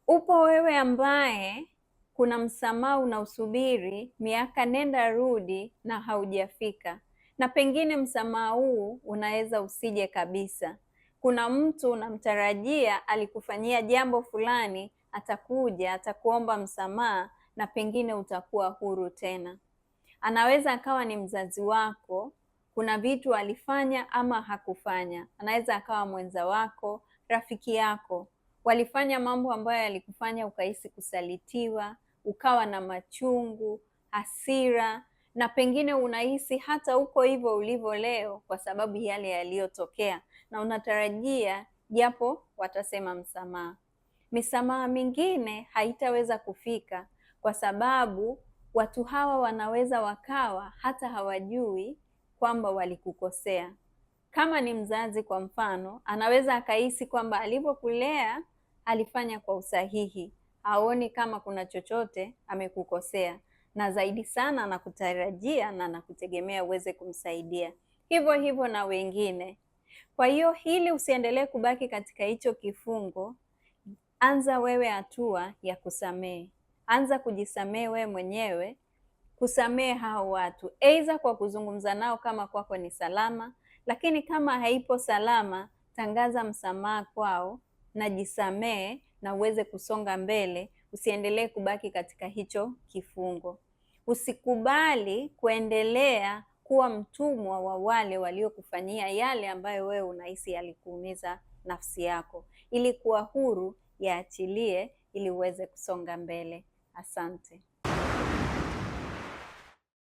Upo wewe ambaye kuna msamaha unausubiri miaka nenda rudi na haujafika, na pengine msamaha huu unaweza usije kabisa. Kuna mtu unamtarajia alikufanyia jambo fulani, atakuja atakuomba msamaha na pengine utakuwa huru tena. Anaweza akawa ni mzazi wako, kuna vitu alifanya ama hakufanya. Anaweza akawa mwenza wako, rafiki yako, walifanya mambo ambayo yalikufanya ukahisi kusalitiwa, ukawa na machungu, hasira, na pengine unahisi hata uko hivyo ulivyo leo kwa sababu yale yaliyotokea, na unatarajia japo watasema msamaha. Misamaha mingine haitaweza kufika kwa sababu watu hawa wanaweza wakawa hata hawajui kwamba walikukosea. Kama ni mzazi kwa mfano, anaweza akahisi kwamba alivyokulea alifanya kwa usahihi, haoni kama kuna chochote amekukosea, na zaidi sana anakutarajia na anakutegemea uweze kumsaidia. Hivyo hivyo na wengine. Kwa hiyo ili usiendelee kubaki katika hicho kifungo, anza wewe hatua ya kusamehe. Anza kujisamehe wewe mwenyewe, kusamehe hao watu, aidha kwa kuzungumza nao kama kwako ni salama, lakini kama haipo salama, tangaza msamaha kwao na jisamehe na uweze kusonga mbele. Usiendelee kubaki katika hicho kifungo. Usikubali kuendelea kuwa mtumwa wa wale waliokufanyia yale ambayo wewe unahisi yalikuumiza nafsi yako. Ili kuwa huru, yaachilie ili uweze kusonga mbele. Asante.